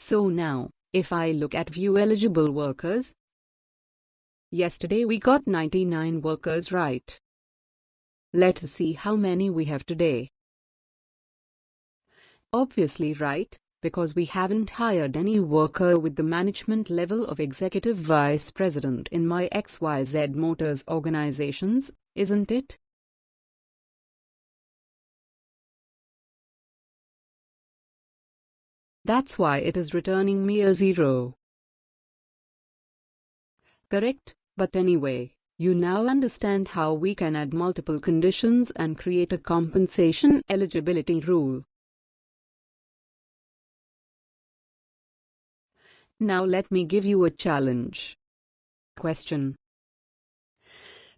So now, if I look at view eligible workers, yesterday we got 99 workers right. Let's see how many we have today. Obviously right, because we haven't hired any worker with the management level of executive vice president in my XYZ Motors organizations, isn't it? That's why it is returning me a 0. Correct, but anyway, you now understand how we can add multiple conditions and create a compensation eligibility rule. Now let me give you a challenge question.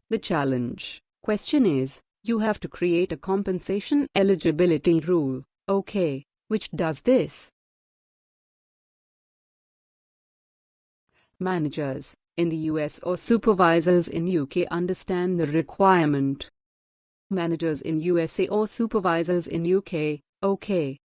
The challenge question is, you have to create a compensation eligibility rule, okay, which does this. Managers in the US or supervisors in UK understand the requirement. Managers in USA or supervisors in UK, okay.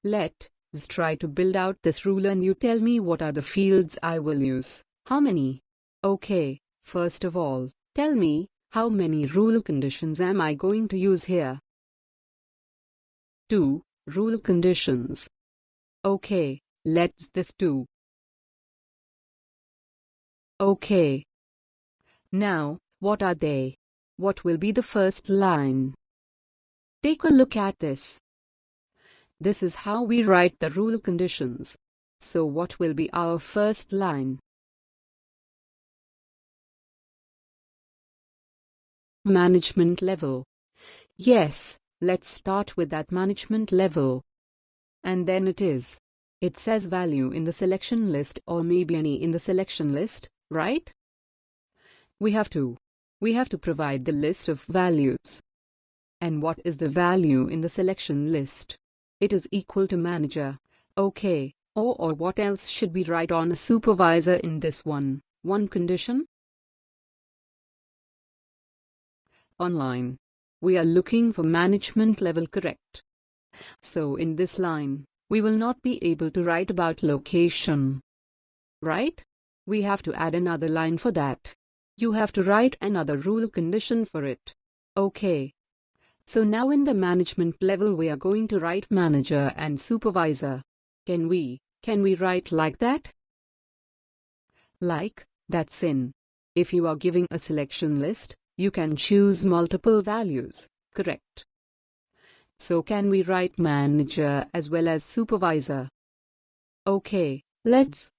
Let's try to build out this rule and you tell me what are the fields I will use. How many? Okay, first of all, tell me, how many rule conditions am I going to use here? 2 rule conditions. Okay, let's this 2. Okay. Now, what are they? What will be the first line? Take a look at this. This is how we write the rule conditions. So what will be our first line? Management level. Yes, let's start with that management level. And then it says value in the selection list or maybe any in the selection list, right? We have to provide the list of values. And what is the value in the selection list? It is equal to manager. Okay, or what else should we write on a supervisor in this one condition? Online. We are looking for management level, correct? So in this line, we will not be able to write about location. Right? We have to add another line for that. You have to write another rule condition for it. Okay. So now in the management level we are going to write manager and supervisor. Can we write like that? Like, that's in. If you are giving a selection list, you can choose multiple values, correct? So can we write manager as well as supervisor? Okay, let's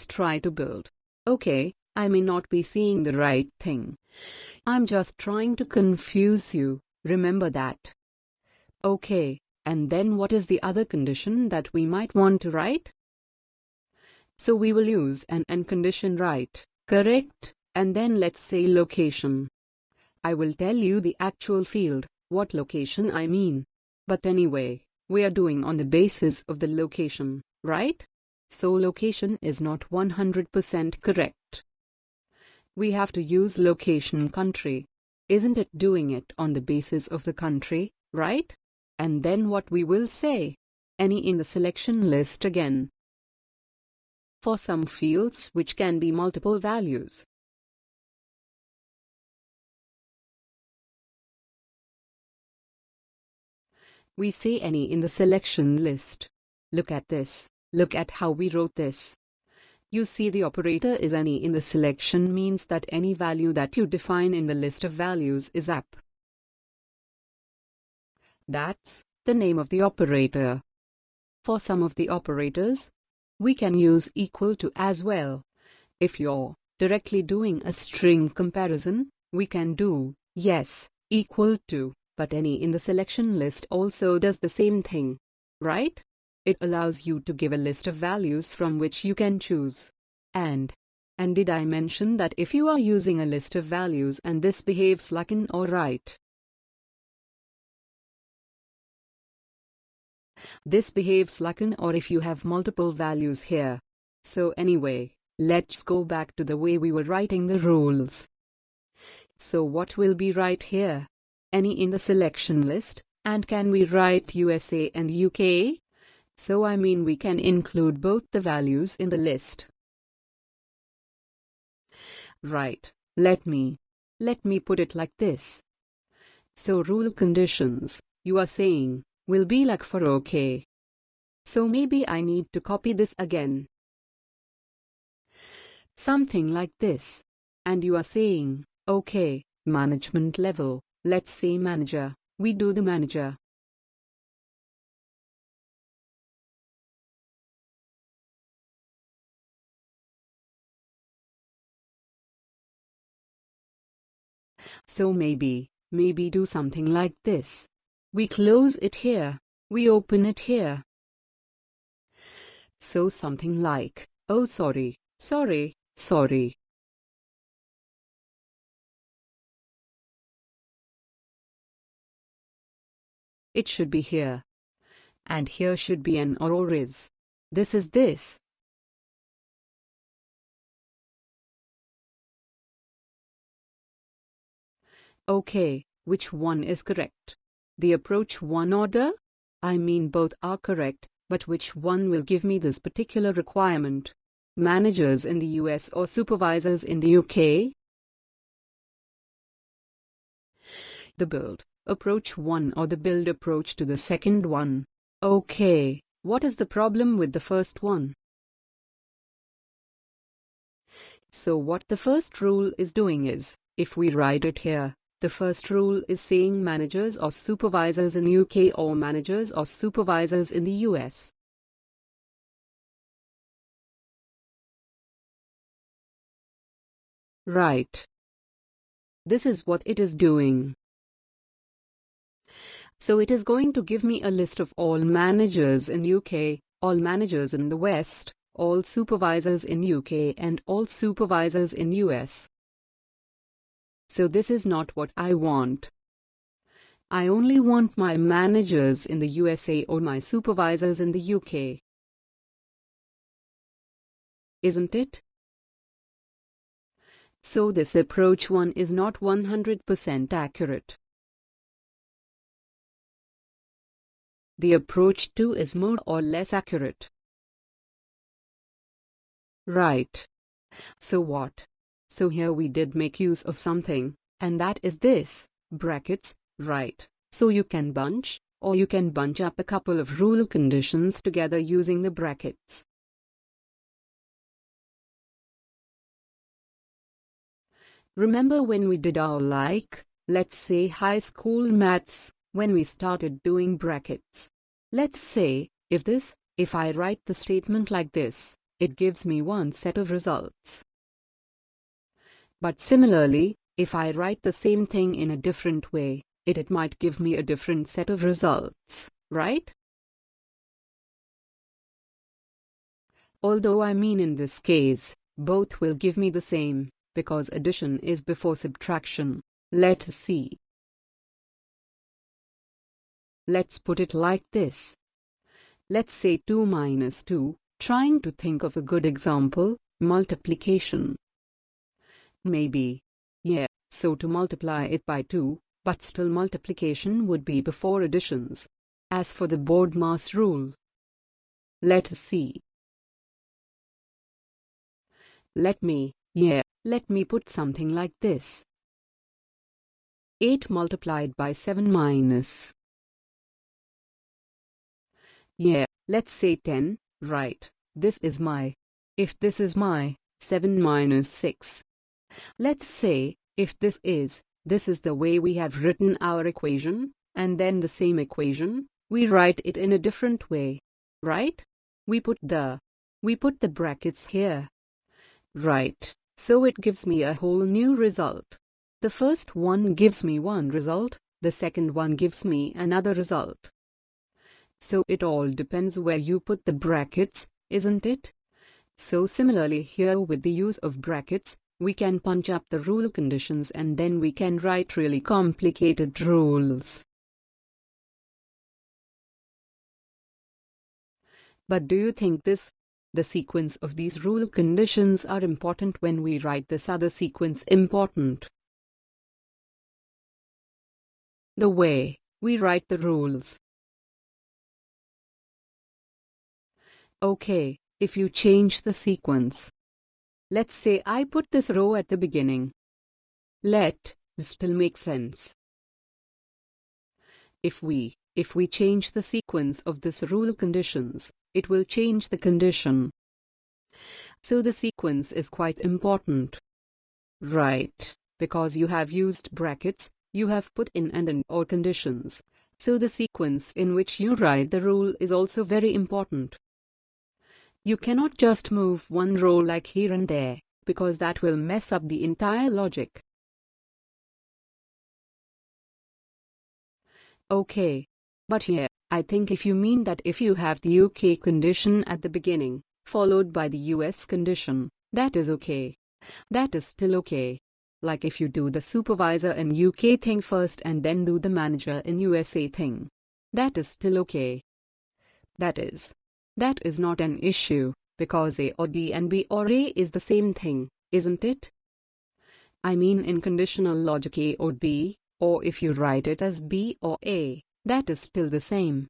try to build. Okay, I may not be seeing the right thing. I'm just trying to confuse you. Remember that. Okay, and then what is the other condition that we might want to write? So we will use an and condition, right? Correct? And then let's say location. I will tell you the actual field, what location I mean. But anyway, we are doing on the basis of the location, right? So location is not 100% correct. We have to use location country. Isn't it doing it on the basis of the country, right? And then what we will say? Any in the selection list again. For some fields which can be multiple values. We say any in the selection list. Look at this. Look at how we wrote this. You see the operator is any in the selection means that any value that you define in the list of values is up. That's the name of the operator. For some of the operators, we can use equal to as well. If you're directly doing a string comparison, we can do yes, equal to, but any in the selection list also does the same thing, right? It allows you to give a list of values from which you can choose. And did I mention that if you are using a list of values and this behaves like an or right? This behaves like an or if you have multiple values here. So anyway, let's go back to the way we were writing the rules. So what will be right here? Any in the selection list, and can we write USA and UK? So I mean we can include both the values in the list. Right, let me put it like this. So rule conditions, you are saying, will be like for OK. So maybe I need to copy this again. Something like this. And you are saying, OK, management level, let's say manager, we do the manager. So maybe do something like this. We close it here, we open it here. So something like, oh sorry. It should be here. And here should be an or is. This is this. Okay, which one is correct? The approach one order? I mean both are correct, but which one will give me this particular requirement? Managers in the US or supervisors in the UK? The build approach one or the build approach to the second one? Okay, what is the problem with the first one? So what the first rule is doing is, if we write it here, the first rule is saying managers or supervisors in UK or managers or supervisors in the US. Right. This is what it is doing. So it is going to give me a list of all managers in UK, all managers in the West, all supervisors in UK and all supervisors in US. So this is not what I want. I only want my managers in the USA or my supervisors in the UK. Isn't it? So this approach 1 is not 100% accurate. The approach 2 is more or less accurate. Right. So what? So here we did make use of something, and that is this, brackets, right. So you can bunch, or you can bunch up a couple of rule conditions together using the brackets. Remember when we did our let's say high school maths, when we started doing brackets? Let's say, if I write the statement like this, it gives me one set of results. But similarly, if I write the same thing in a different way, it might give me a different set of results, right? Although I mean in this case, both will give me the same, because addition is before subtraction. Let's see. Let's put it like this. Let's say 2 minus 2, trying to think of a good example, multiplication. Maybe. Yeah, so to multiply it by 2, but still multiplication would be before additions. As for the board mass rule, let's see. Let me put something like this. 8 multiplied by 7 minus. Yeah, let's say 10, right, this is my, if this is my, 7 minus 6. Let's say, if this is the way we have written our equation, and then the same equation, we write it in a different way, right? We put the brackets here. Right, so it gives me a whole new result. The first one gives me one result, the second one gives me another result. So it all depends where you put the brackets, isn't it? So similarly here with the use of brackets, we can punch up the rule conditions and then we can write really complicated rules. But do you think the sequence of these rule conditions are important when we write this other sequence important? The way we write the rules. Okay, if you change the sequence. Let's say I put this row at the beginning. Let this still make sense. If we change the sequence of this rule conditions, it will change the condition. So the sequence is quite important. Right, because you have used brackets, you have put in and or conditions. So the sequence in which you write the rule is also very important. You cannot just move one row like here and there, because that will mess up the entire logic. Okay, but here, I think if you mean that if you have the UK condition at the beginning, followed by the US condition, that is okay. That is still okay. Like if you do the supervisor in UK thing first and then do the manager in USA thing. That is still okay. That is not an issue, because A or B and B or A is the same thing, isn't it? I mean in conditional logic A or B, or if you write it as B or A, that is still the same.